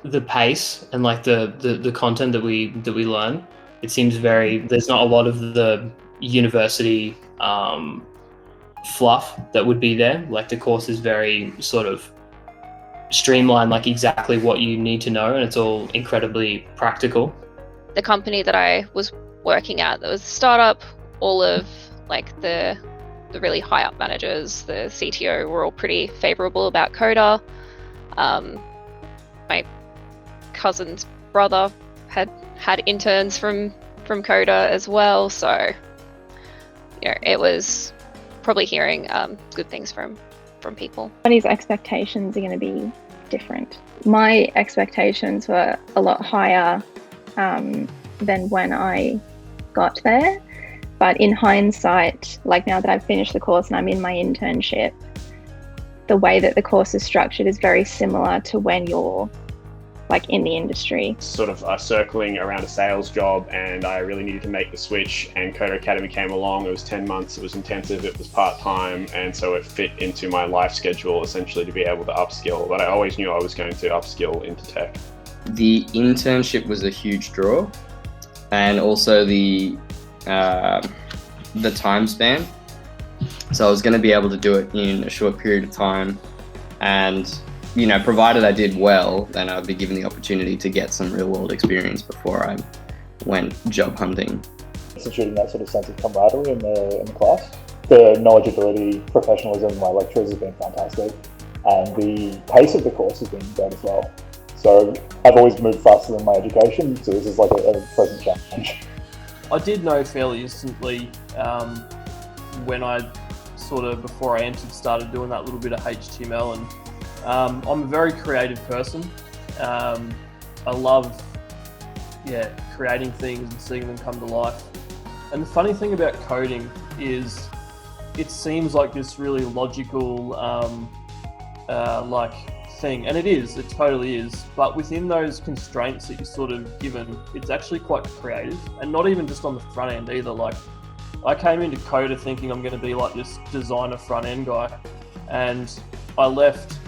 the pace and like the content that we learn, it seems very, there's not a lot of the university fluff that would be there. Like the course is very sort of streamlined, like exactly what you need to know, and it's all incredibly practical. The company that I was working at, that was a startup, all of like the really high up managers, the CTO, were all pretty favorable about Coda. My cousin's brother had interns from Coda as well, so it was probably hearing good things from people. Everybody's expectations are going to be different. My expectations were a lot higher than when I got there, but in hindsight, like now that I've finished the course and I'm in my internship, the way that the course is structured is very similar to when you're like in the industry. Sort of circling around a sales job, and I really needed to make the switch, and Coda Academy came along. It was 10 months, it was intensive, it was part-time, and so it fit into my life schedule essentially to be able to upskill. But I always knew I was going to upskill into tech. The internship was a huge draw, and also the time span. So I was going to be able to do it in a short period of time, and provided I did well, then I'd be given the opportunity to get some real world experience before I went job hunting. Instituting that sort of sense of camaraderie in the class. The knowledgeability, professionalism of my lecturers has been fantastic, and the pace of the course has been great as well. So I've always moved faster than my education, so this is like a pleasant challenge. I did know fairly instantly when I before I entered, started doing that little bit of HTML, and I'm a very creative person. I love creating things and seeing them come to life. And the funny thing about coding is it seems like this really logical thing, and it totally is, but within those constraints that you're sort of given, it's actually quite creative, and not even just on the front end either. Like, I came into Coda thinking I'm going to be like this designer front end guy, and I left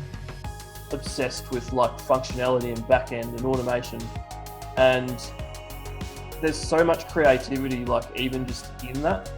obsessed with like functionality and back end and automation, and there's so much creativity like even just in that.